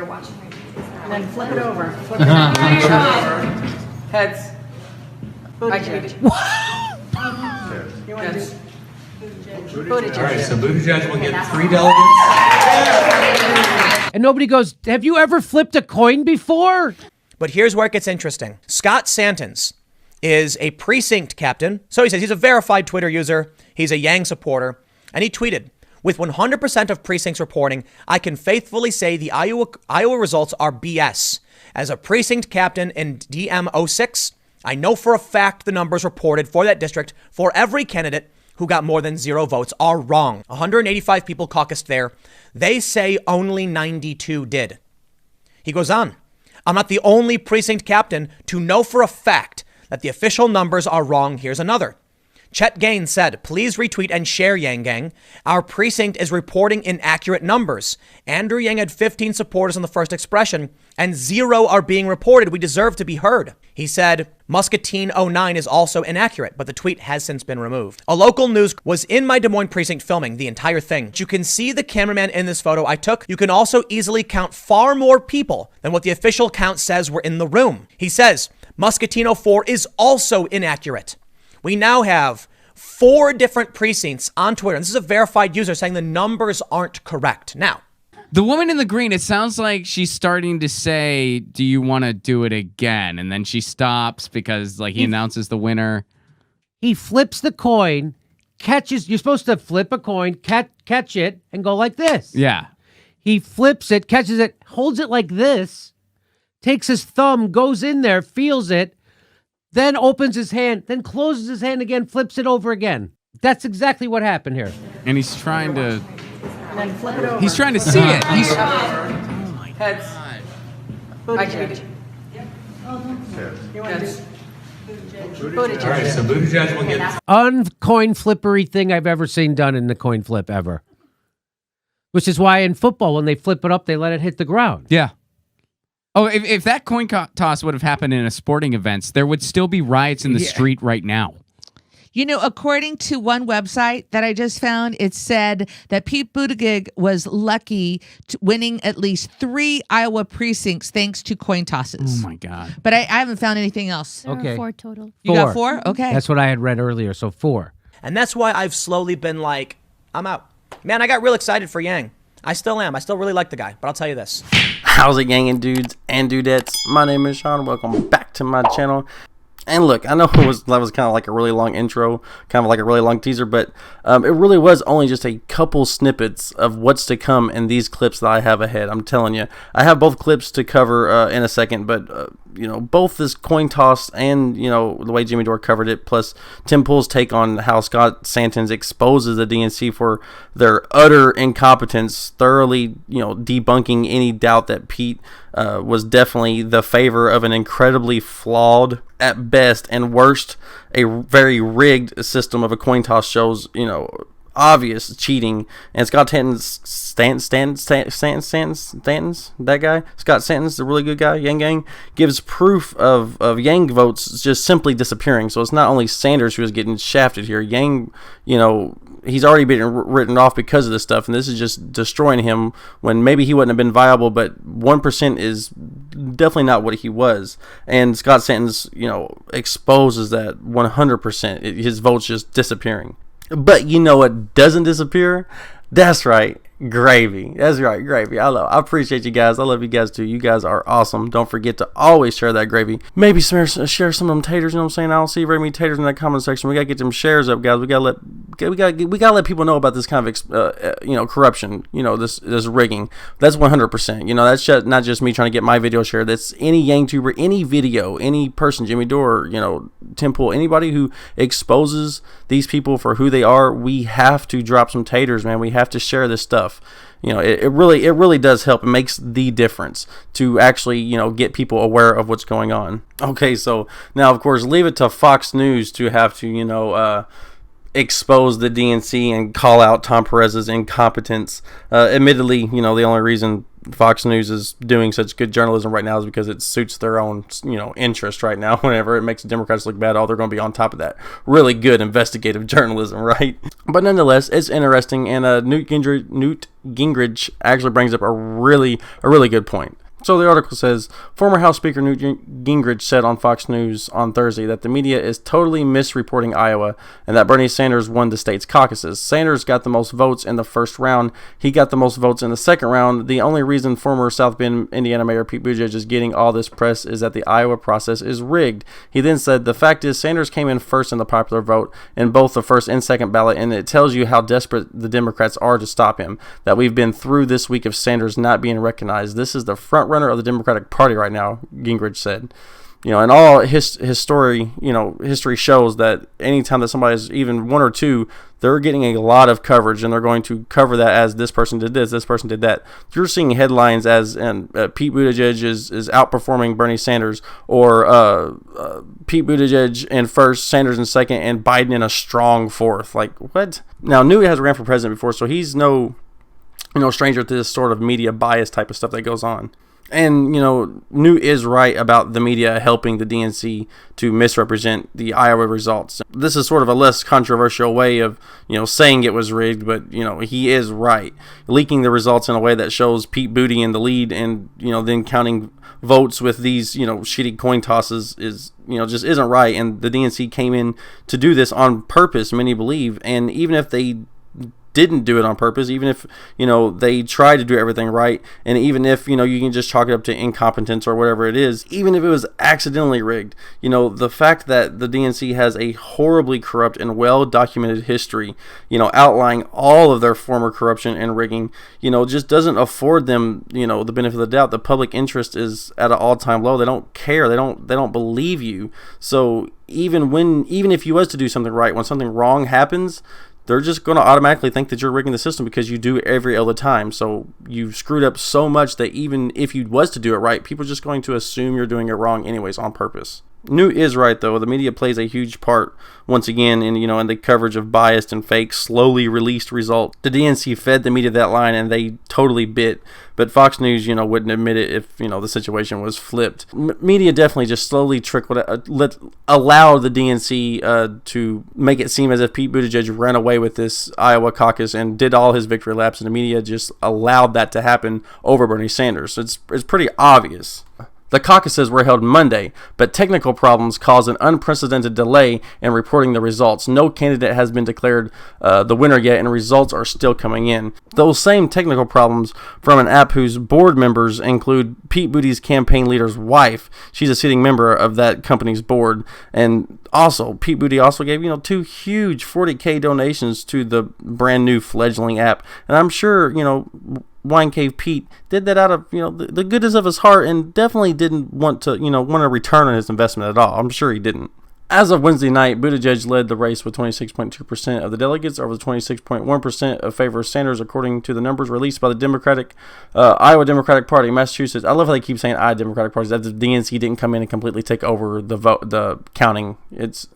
watching my videos. And then flip it over. Flip it over. Heads. Buttigieg. You want to do Buttigieg. All right, so Buttigieg will get 3 delegates. And nobody goes, have you ever flipped a coin before? But here's where it gets interesting. Scott Santens is a precinct captain. So he says he's a verified Twitter user. He's a Yang supporter. And he tweeted, with 100% of precincts reporting, I can faithfully say the Iowa results are BS. As a precinct captain in DM06, I know for a fact the numbers reported for that district for every candidate who got more than 0 votes are wrong. 185 people caucused there. They say only 92 did. He goes on, I'm not the only precinct captain to know for a fact that the official numbers are wrong. Here's another. Chet Gain said, please retweet and share, Yang Gang. Our precinct is reporting inaccurate numbers. Andrew Yang had 15 supporters on the first expression, and 0 are being reported. We deserve to be heard. He said, Muscatine 09 is also inaccurate, but the tweet has since been removed. A local news was in my Des Moines precinct filming the entire thing. You can see the cameraman in this photo I took. You can also easily count far more people than what the official count says were in the room. He says, Muscatine 04 is also inaccurate. We now have 4 different precincts on Twitter. And this is a verified user saying the numbers aren't correct. Now, the woman in the green, it sounds like she's starting to say, do you want to do it again? And then she stops because like he announces the winner. He flips the coin, catches, you're supposed to flip a coin, catch it, and go like this. Yeah. He flips it, catches it, holds it like this, takes his thumb, goes in there, feels it, then opens his hand, then closes his hand again, flips it over again. That's exactly what happened here. And he's trying to... And then flip it over. He's trying to see it. He's... Heads. Buttigieg. You want to do Buttigieg. All right, so Buttigieg will get... Uncoin flippery thing I've ever seen done in the coin flip ever. Which is why in football, when they flip it up, they let it hit the ground. Yeah. Oh, if that coin toss would have happened in a sporting events, there would still be riots in the street right now. You know, according to one website that I just found, it said that Pete Buttigieg was lucky to winning at least 3 Iowa precincts thanks to coin tosses. Oh, my God. But I haven't found anything else. There Okay. are 4 total. You got 4? Okay. That's what I had read earlier, so 4. and that's why I've slowly been like, I'm out. Man, I got real excited for Yang. I still am. I still really like the guy, but I'll tell you this. How's it, gang and dudes and dudettes? My name is Sean. Welcome back to my channel. And look, I know that was kind of like a really long intro, kind of like a really long teaser, but it really was only just a couple snippets of what's to come in these clips that I have ahead. I'm telling you, I have both clips to cover in a second, but you know, both this coin toss and, you know, the way Jimmy Dore covered it, plus Tim Pool's take on how Scott Santens exposes the DNC for their utter incompetence, thoroughly, you know, debunking any doubt that Pete was definitely the favor of an incredibly flawed, at best and worst, a very rigged system of a coin toss shows, you know, obvious cheating. And Scott Stanton's, that guy, Scott Stanton's, the really good guy, Yang Gang, gives proof of Yang votes just simply disappearing. So it's not only Sanders who is getting shafted here. Yang, you know, he's already been written off because of this stuff, and this is just destroying him when maybe he wouldn't have been viable, but 1% is definitely not what he was. And Scott Stanton's, you know, exposes that 100%, his votes just disappearing. But you know what doesn't disappear? That's right, gravy. That's right, gravy. I appreciate you guys. I love you guys too. You guys are awesome. Don't forget to always share that gravy. Maybe share some of them taters. You know what I'm saying? I don't see very many taters in that comment section. We gotta get them shares up, guys. We gotta let people know about this kind of you know, corruption. You know, this rigging. That's 100%. You know, that's not just me trying to get my video shared. That's any YangTuber, any video, any person, Jimmy Dore, you know, Tim Pool, anybody who exposes these people for who they are. We have to drop some taters, man. We have to share this stuff. You know, it really does help. It makes the difference to actually, you know, get people aware of what's going on. Okay, so now of course leave it to Fox News to have to, you know, expose the DNC and call out Tom Perez's incompetence. Admittedly, the only reason Fox News is doing such good journalism right now is because it suits their own, interest right now. Whenever it makes Democrats look bad, they're going to be on top of that. Really good investigative journalism, right? But nonetheless, it's interesting, and Newt Gingrich actually brings up a really good point. So the article says, former House Speaker Newt Gingrich said on Fox News on Thursday that the media is totally misreporting Iowa and that Bernie Sanders won the state's caucuses. Sanders got the most votes in the first round. He got the most votes in the second round. The only reason former South Bend, Indiana Mayor Pete Buttigieg is getting all this press is that the Iowa process is rigged. He then said, the fact is Sanders came in first in the popular vote in both the first and second ballot, and it tells you how desperate the Democrats are to stop him, that we've been through this week of Sanders not being recognized. This is the front runner of the Democratic Party right now, Gingrich said. And all history shows that anytime that somebody is even one or two, they're getting a lot of coverage, and they're going to cover that as this person did this person did that. You're seeing headlines as Pete Buttigieg is outperforming Bernie Sanders, or Pete Buttigieg in first, Sanders in second, and Biden in a strong fourth. Like, what? Now, Newt has ran for president before, so he's no stranger to this sort of media bias type of stuff that goes on. And, Newt is right about the media helping the DNC to misrepresent the Iowa results. This is sort of a less controversial way of, saying it was rigged, but, he is right. Leaking the results in a way that shows Pete Buttigieg in the lead and, then counting votes with these, shitty coin tosses is, just isn't right. And the DNC came in to do this on purpose, many believe. And even if they didn't do it on purpose, even if they tried to do everything right, and even if you can just chalk it up to incompetence or whatever it is, even if it was accidentally rigged, the fact that the DNC has a horribly corrupt and well documented history, outlining all of their former corruption and rigging, just doesn't afford them the benefit of the doubt. The public interest is at an all-time low. They don't care. They don't believe you. So even if you was to do something right, when something wrong happens, they're just going to automatically think that you're rigging the system because you do every other time. So you've screwed up so much that even if you was to do it right, people are just going to assume you're doing it wrong anyways on purpose. Newt is right, though. The media plays a huge part once again in in the coverage of biased and fake, slowly released results. The DNC fed the media that line, and they totally bit. But Fox News, wouldn't admit it if the situation was flipped. Media definitely just slowly allowed the DNC to make it seem as if Pete Buttigieg ran away with this Iowa caucus and did all his victory laps, and the media just allowed that to happen over Bernie Sanders. So it's pretty obvious. The caucuses were held Monday, but technical problems caused an unprecedented delay in reporting the results. No candidate has been declared the winner yet, and results are still coming in. Those same technical problems from an app whose board members include Pete Bouttigieg's campaign leader's wife. She's a sitting member of that company's board. And also, Pete Buttigieg also gave, two huge $40K donations to the brand new fledgling app. And I'm sure, Wine Cave Pete did that out of the goodness of his heart, and definitely didn't want to return on his investment at all. I'm sure he didn't. As of Wednesday night, Buttigieg led the race with 26.2% of the delegates over the 26.1% of favor of Sanders, according to the numbers released by the Iowa Democratic Party, Massachusetts. I love how they keep saying Iowa Democratic Party. That the DNC didn't come in and completely take over the counting. It's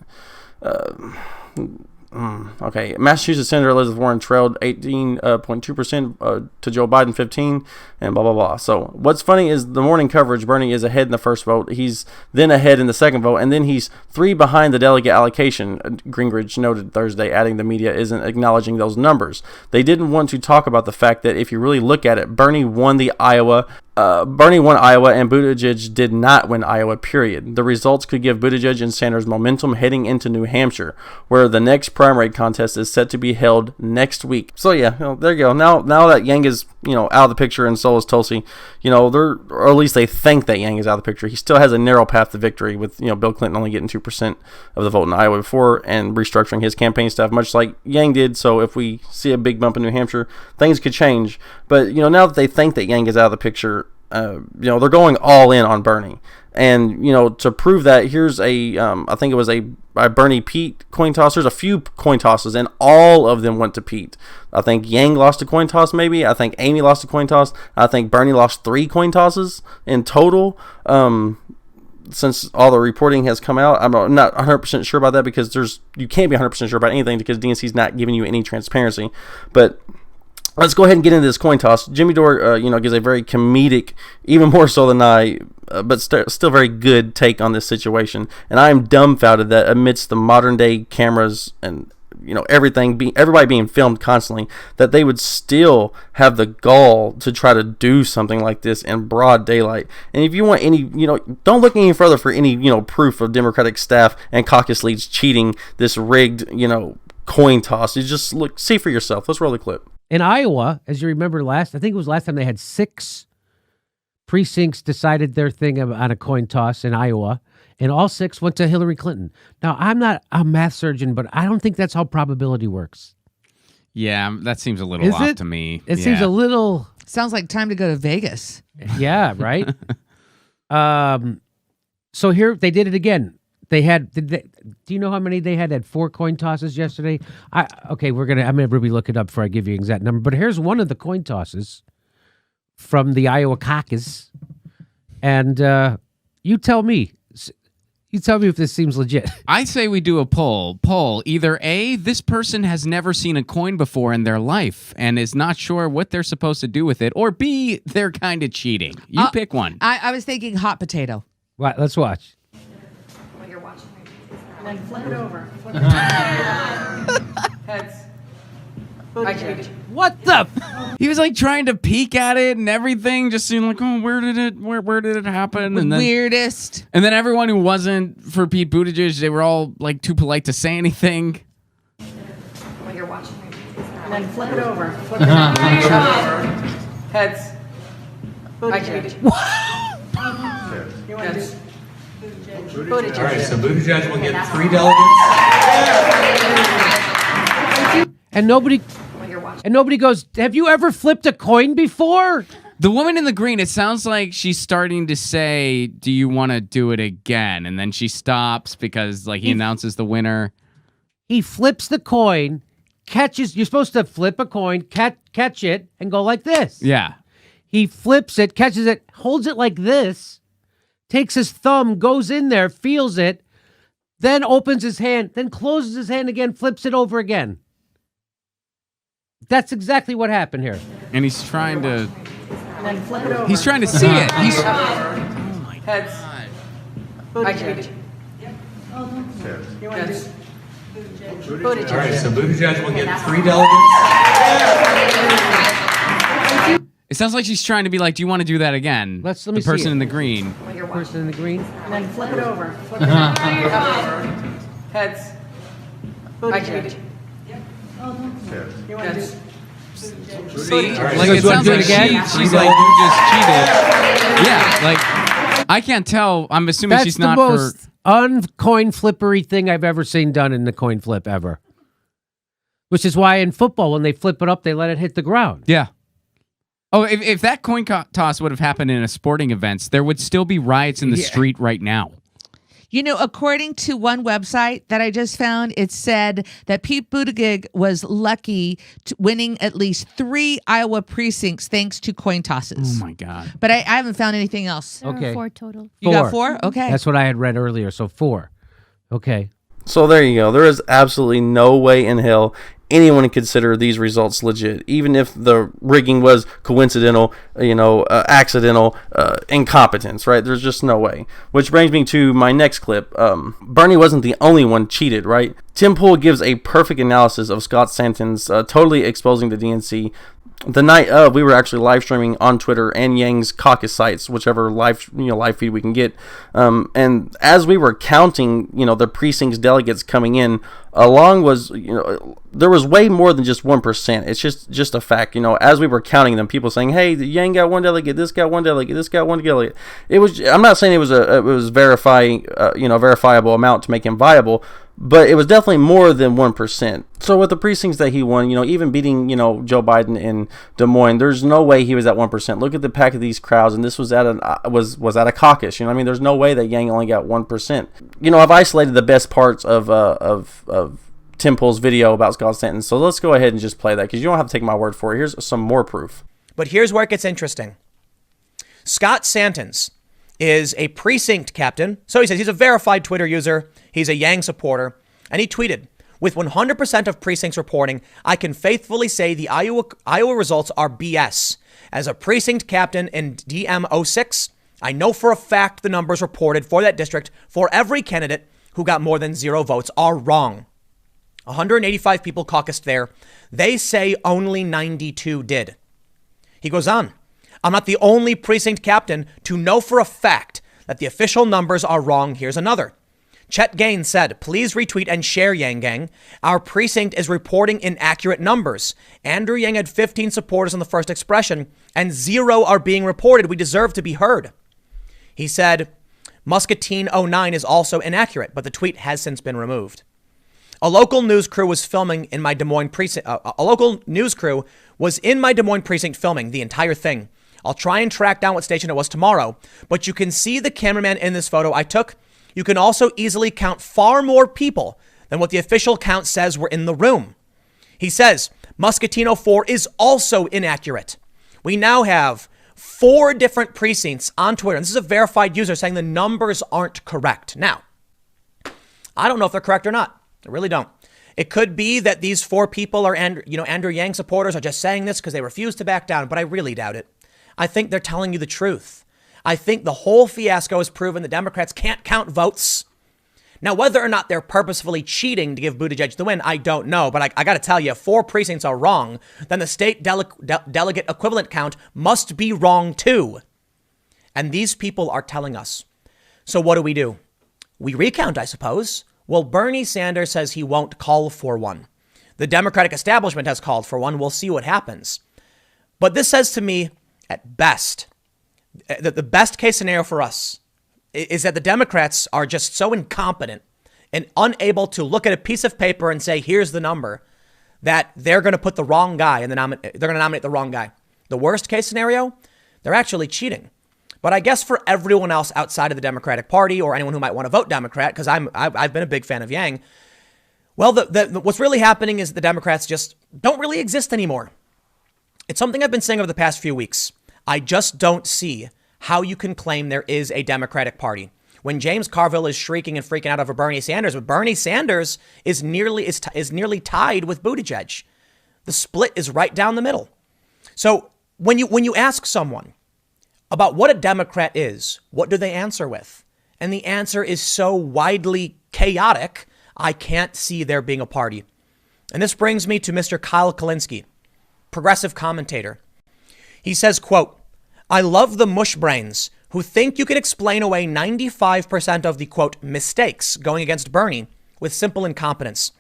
okay. Massachusetts Senator Elizabeth Warren trailed 18.2% to Joe Biden 15%, and blah blah blah. So what's funny is the morning coverage, Bernie is ahead in the first vote. He's then ahead in the second vote, and then he's 3 behind the delegate allocation. Gingrich noted Thursday, adding the media isn't acknowledging those numbers. They didn't want to talk about the fact that if you really look at it, Bernie won Iowa, and Buttigieg did not win Iowa, period. The results could give Buttigieg and Sanders momentum heading into New Hampshire, where the next primary contest is set to be held next week. So yeah, there you go. Now that Yang is, out of the picture, and so is Tulsi, or at least they think that Yang is out of the picture. He still has a narrow path to victory with, Bill Clinton only getting 2% of the vote in Iowa before and restructuring his campaign staff, much like Yang did. So if we see a big bump in New Hampshire, things could change. But, now that they think that Yang is out of the picture, they're going all in on Bernie. And, to prove that, here's I think it was a Bernie Pete coin toss. There's a few coin tosses, and all of them went to Pete. I think Yang lost a coin toss, maybe. I think Amy lost a coin toss. I think Bernie lost 3 coin tosses in total. since all the reporting has come out. I'm not 100% sure about that because you can't be 100% sure about anything because DNC's not giving you any transparency. But let's go ahead and get into this coin toss. Jimmy Dore, gives a very comedic, even more so than I, but still very good take on this situation. And I am dumbfounded that amidst the modern day cameras and everybody being filmed constantly, that they would still have the gall to try to do something like this in broad daylight. And if you want any, don't look any further for any, proof of Democratic staff and caucus leads cheating this rigged, coin toss. You just see for yourself. Let's roll the clip. In Iowa, as you remember I think it was last time they had 6 precincts decided their thing on a coin toss in Iowa, and all 6 went to Hillary Clinton. Now, I'm not a math surgeon, but I don't think that's how probability works. Yeah, that seems a little off to me. It seems a little... Sounds like time to go to Vegas. Yeah, right? So here, they did it again. They had... do you know how many they had? They had 4 coin tosses yesterday? I'm gonna really look it up before I give you an exact number. But here's one of the coin tosses from the Iowa caucus. And you tell me. You tell me if this seems legit. I say we do a poll. Either A, this person has never seen a coin before in their life and is not sure what they're supposed to do with it, or B, they're kind of cheating. You pick one. I was thinking hot potato. Right, let's watch. While you're watching, then flip it over. Heads. Buttigieg. What the? He was like trying to peek at it and everything, just seeing like, oh, where did it happen? And then, Weirdest. and then everyone who wasn't for Pete Buttigieg, they were all like too polite to say anything. While you're watching, then flip it over. Flip it over. Heads. Buttigieg. You want to do Buttigieg. All right, so Buttigieg will get 3 delegates. And nobody While you're watching. And nobody goes, have you ever flipped a coin before? The woman in the green, it sounds like she's starting to say, do you want to do it again? And then she stops because like he announces the winner. He flips the coin, catches, you're supposed to flip a coin, catch it, and go like this. Yeah. He flips it, catches it, holds it like this, takes his thumb, goes in there, feels it, then opens his hand, then closes his hand again, flips it over again. That's exactly what happened here. And he's trying to Then flip it over. see it. He's Heads. Buttigieg. You want to do Buttigieg. All right, so Buttigieg will get 3 delegates. It sounds like she's trying to be like, do you want to do that again? Let me the see person it. in the green. While you're watching. Person in the green. Then flip it over. Flip it over. Heads. Buttigieg. You want to do See? All right, Like so it sounds do it like again? she's like, you just cheated. Yeah, like I can't tell. I'm assuming That's she's the not most for uncoin flippery thing I've ever seen done in the coin flip ever. Which is why in football, when they flip it up, they let it hit the ground. Yeah. Oh, if that coin toss would have happened in a sporting events, there would still be riots in the street right now. According to one website that I just found, it said that Pete Buttigieg was lucky winning at least 3 Iowa precincts thanks to coin tosses. Oh my God. But I haven't found anything else. There Okay. are 4 total. You got 4? Okay. That's what I had read earlier. So 4. Okay. So there you go. There is absolutely no way in hell anyone would consider these results legit, even if the rigging was coincidental, accidental, incompetence, right? There's just no way. Which brings me to my next clip. Bernie wasn't the only one cheated, right? Tim Pool gives a perfect analysis of Scott Santon's totally exposing the DNC. The night of, we were actually live streaming on Twitter and Yang's caucus sites, whichever live feed we can get. And as we were counting, the precincts delegates coming in, along was, there was way more than just 1%. It's just a fact. As we were counting them, people saying, "Hey, Yang got 1 delegate, this got 1 delegate, this got 1 delegate." It was. I'm not saying it was verifiable amount to make him viable, but it was definitely more than 1%. So with the precincts that he won, even beating, Joe Biden in Des Moines, there's no way he was at 1%. Look at the pack of these crowds, and this was at a caucus. There's no way that Yang only got 1%. I've isolated the best parts of Tim Pool's video about Scott Stanton, so let's go ahead and just play that because you don't have to take my word for it. Here's some more proof. But here's where it gets interesting. Scott Santens is a precinct captain. So he says he's a verified Twitter user. He's a Yang supporter. And he tweeted, with 100% of precincts reporting, I can faithfully say the Iowa results are BS. As a precinct captain in DM06, I know for a fact the numbers reported for that district for every candidate who got more than 0 votes are wrong. 185 people caucused there. They say only 92 did. He goes on, I'm not the only precinct captain to know for a fact that the official numbers are wrong. Here's another. Chet Gaines said, please retweet and share, Yang Gang. Our precinct is reporting inaccurate numbers. Andrew Yang had 15 supporters on the first expression and 0 are being reported. We deserve to be heard. He said, Muscatine 09 is also inaccurate, but the tweet has since been removed. A local news crew was filming in my Des Moines precinct. A local news crew was in my Des Moines precinct filming the entire thing. I'll try and track down what station it was tomorrow, but you can see the cameraman in this photo I took. You can also easily count far more people than what the official count says were in the room. He says Muscatine 04 is also inaccurate. We now have 4 different precincts on Twitter, and this is a verified user saying the numbers aren't correct. Now, I don't know if they're correct or not. I really don't. It could be that these 4 people are, Andrew Yang supporters are just saying this because they refuse to back down, but I really doubt it. I think they're telling you the truth. I think the whole fiasco has proven the Democrats can't count votes. Now, whether or not they're purposefully cheating to give Buttigieg the win, I don't know. But I got to tell you, if 4 precincts are wrong, then the state delegate equivalent count must be wrong too. And these people are telling us. So what do? We recount, I suppose. Well, Bernie Sanders says he won't call for one. The Democratic establishment has called for one. We'll see what happens. But this says to me, at best, that the best case scenario for us is that the Democrats are just so incompetent and unable to look at a piece of paper and say, here's the number, that they're going to put the wrong guy and they're going to nominate the wrong guy. The worst case scenario, they're actually cheating. But I guess for everyone else outside of the Democratic Party or anyone who might want to vote Democrat, because I've been a big fan of Yang, well, what's really happening is the Democrats just don't really exist anymore. It's something I've been saying over the past few weeks. I just don't see how you can claim there is a Democratic Party when James Carville is shrieking and freaking out over Bernie Sanders, but Bernie Sanders is nearly tied with Buttigieg. The split is right down the middle. So when you ask someone about what a Democrat is, what do they answer with? And the answer is so widely chaotic, I can't see there being a party. And this brings me to Mr. Kyle Kulinski, progressive commentator. He says, quote, I love the mush brains who think you can explain away 95% of the, quote, mistakes going against Bernie with simple incompetence.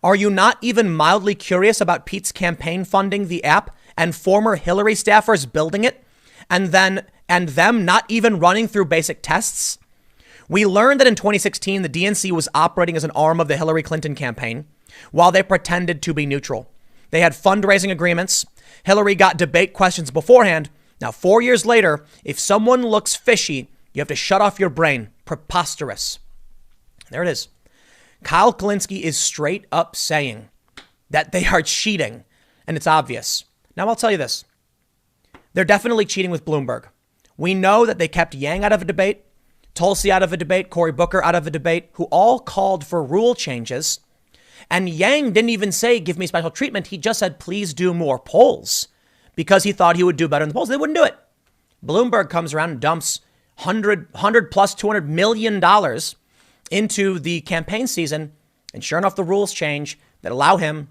Are you not even mildly curious about Pete's campaign funding the app and former Hillary staffers building it and them not even running through basic tests? We learned that in 2016, the DNC was operating as an arm of the Hillary Clinton campaign while they pretended to be neutral. They had fundraising agreements. Hillary got debate questions beforehand. Now, 4 years later, if someone looks fishy, you have to shut off your brain. Preposterous. There it is. Kyle Kulinski is straight up saying that they are cheating, and it's obvious. Now, I'll tell you this. They're definitely cheating with Bloomberg. We know that they kept Yang out of a debate, Tulsi out of a debate, Cory Booker out of a debate, who all called for rule changes. And Yang didn't even say, give me special treatment. He just said, please do more polls because he thought he would do better in the polls. They wouldn't do it. Bloomberg comes around and dumps $100 plus $200 million into the campaign season. And sure enough, the rules change that allow him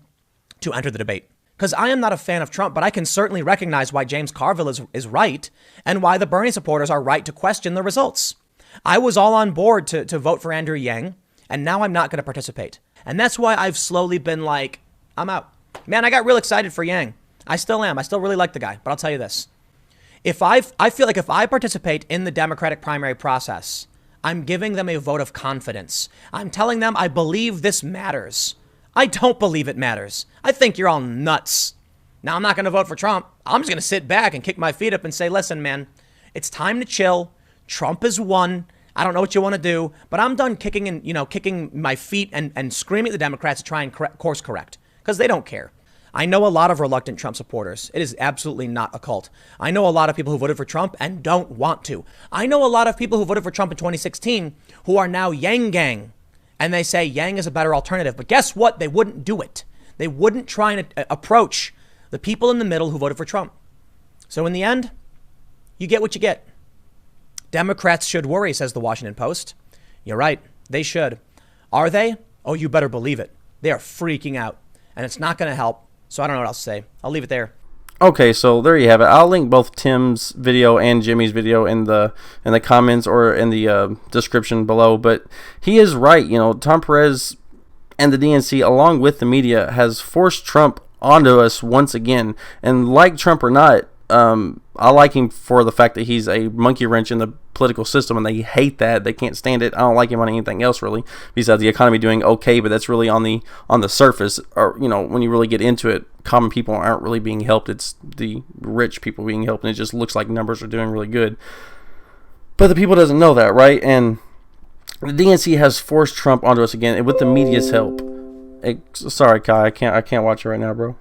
to enter the debate. Because I am not a fan of Trump, but I can certainly recognize why James Carville is right and why the Bernie supporters are right to question the results. I was all on board to vote for Andrew Yang, and now I'm not going to participate. And that's why I've slowly been like, I'm out. Man, I got real excited for Yang. I still am. I still really like the guy. But I'll tell you this. I feel like if I participate in the Democratic primary process, I'm giving them a vote of confidence. I'm telling them I believe this matters. I don't believe it matters. I think you're all nuts. Now, I'm not going to vote for Trump. I'm just going to sit back and kick my feet up and say, listen, man, it's time to chill. Trump has won. I don't know what you want to do, but I'm done kicking my feet and screaming at the Democrats to try and course correct because they don't care. I know a lot of reluctant Trump supporters. It is absolutely not a cult. I know a lot of people who voted for Trump and don't want to. I know a lot of people who voted for Trump in 2016 who are now Yang Gang. And they say Yang is a better alternative. But guess what? They wouldn't do it. They wouldn't try and approach the people in the middle who voted for Trump. So in the end, you get what you get. Democrats should worry, says the Washington Post. You're right. They should. Are they? Oh, you better believe it. They are freaking out. And it's not going to help. So I don't know what else to say. I'll leave it there. Okay, so there you have it. I'll link both Tim's video and Jimmy's video in the comments or in the description below. But he is right. You know, Tom Perez and the DNC, along with the media, has forced Trump onto us once again. And like Trump or not, I like him for the fact that he's a monkey wrench in the political system, and they hate that. They can't stand it. I don't like him on anything else really, besides the economy doing okay, but that's really on the surface. Or, you know, when you really get into it, common people aren't really being helped. It's the rich people being helped, and it just looks like numbers are doing really good. But the people doesn't know that, right? And the DNC has forced Trump onto us again, and with the media's help. Sorry, Kai, I can't watch it right now, bro.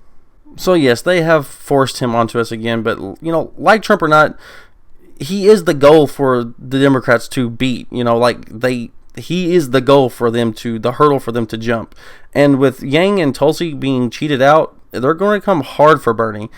So yes, they have forced him onto us again, but you know, like Trump or not, he is the goal for the Democrats to beat. You know, he is the goal for them the hurdle for them to jump. And with Yang and Tulsi being cheated out, they're going to come hard for Bernie.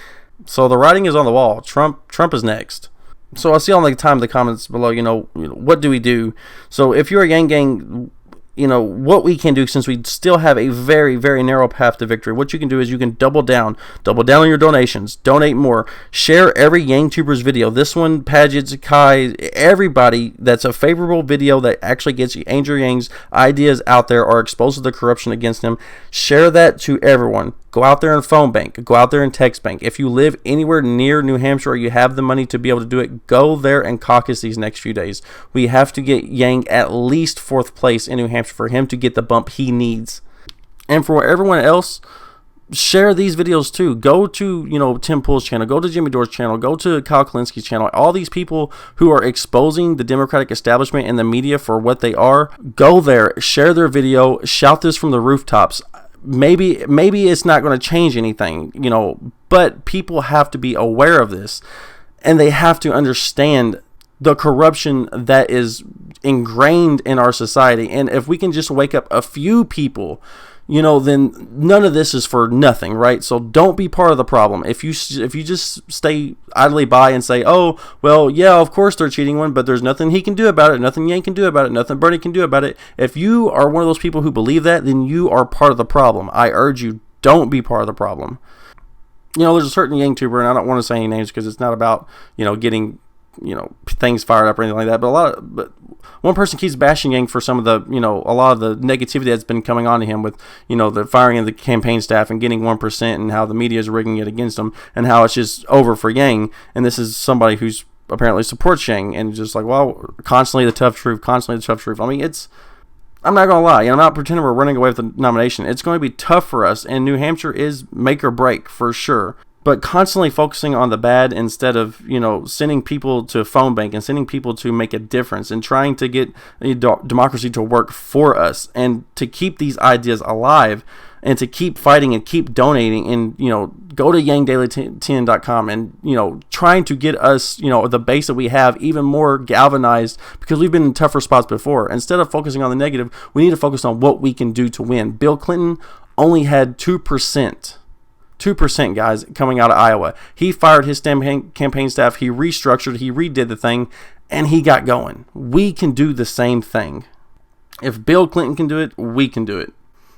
So the writing is on the wall. Trump is next. So I see all the time in the comments below, you know, what do we do? So if you're a Yang Gang, you know, what we can do, since we still have a very, very narrow path to victory, what you can do is you can double down on your donations, donate more, share every YangTubers video, this one, Padgett's, Kai, everybody that's a favorable video that actually gets Andrew Yang's ideas out there or exposes the corruption against him. Share that to everyone. Go out there and phone bank. Go out there and text bank. If you live anywhere near New Hampshire or you have the money to be able to do it, go there and caucus these next few days. We have to get Yang at least 4th place in New Hampshire for him to get the bump he needs. And for everyone else, share these videos too. Go to, you know, Tim Pool's channel. Go to Jimmy Dore's channel. Go to Kyle Kulinski's channel. All these people who are exposing the Democratic establishment and the media for what they are, go there, share their video, shout this from the rooftops. Maybe it's not going to change anything, you know, but people have to be aware of this, and they have to understand the corruption that is ingrained in our society. And if we can just wake up a few people, you know, then none of this is for nothing, right? So don't be part of the problem. If you just stay idly by and say, oh, well, yeah, of course they're cheating one, but there's nothing he can do about it, nothing Yang can do about it, nothing Bernie can do about it. If you are one of those people who believe that, then you are part of the problem. I urge you, don't be part of the problem. You know, there's a certain YangTuber, and I don't want to say any names because it's not about, you know, getting, you know, things fired up or anything like that, but one person keeps bashing Yang for some of the, you know, a lot of the negativity that's been coming on to him with, you know, the firing of the campaign staff and getting 1% and how the media is rigging it against him and how it's just over for Yang. And this is somebody who's apparently supports Yang and just like, well, constantly the tough truth. I mean, I'm not going to lie. I'm not pretending we're running away with the nomination. It's going to be tough for us, and New Hampshire is make or break for sure. But constantly focusing on the bad instead of, you know, sending people to phone bank and sending people to make a difference and trying to get democracy to work for us and to keep these ideas alive and to keep fighting and keep donating and, you know, go to yangdaily10.com and, you know, trying to get us, you know, the base that we have even more galvanized because we've been in tougher spots before. Instead of focusing on the negative, we need to focus on what we can do to win. Bill Clinton only had 2%, guys, coming out of Iowa. He fired his campaign staff, he restructured, he redid the thing, and he got going. We can do the same thing. If Bill Clinton can do it, we can do it.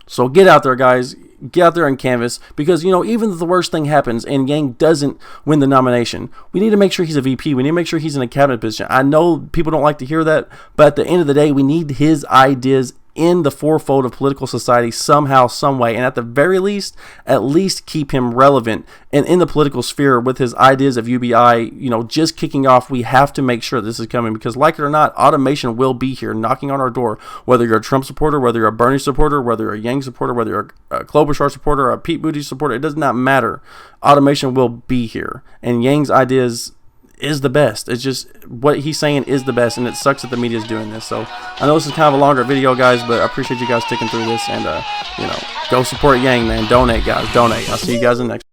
So get out there, guys. Get out there and canvass because, you know, even if the worst thing happens and Yang doesn't win the nomination, we need to make sure he's a VP. We need to make sure he's in a cabinet position. I know people don't like to hear that, but at the end of the day, we need his ideas in the fourfold of political society somehow, some way, and at the very least, at least keep him relevant and in the political sphere with his ideas of UBI, you know, just kicking off. We have to make sure this is coming because, like it or not, automation will be here knocking on our door. Whether you're a Trump supporter, whether you're a Bernie supporter, whether you're a Yang supporter, whether you're a Klobuchar supporter, or a Pete Buttigieg supporter, it does not matter. Automation will be here, and Yang's ideas is the best. It's just what he's saying is the best, and it sucks that the media is doing this. So I know this is kind of a longer video, guys, but I appreciate you guys sticking through this, and you know, Go support Yang, man. Donate, guys. Donate. I'll see you guys in the next.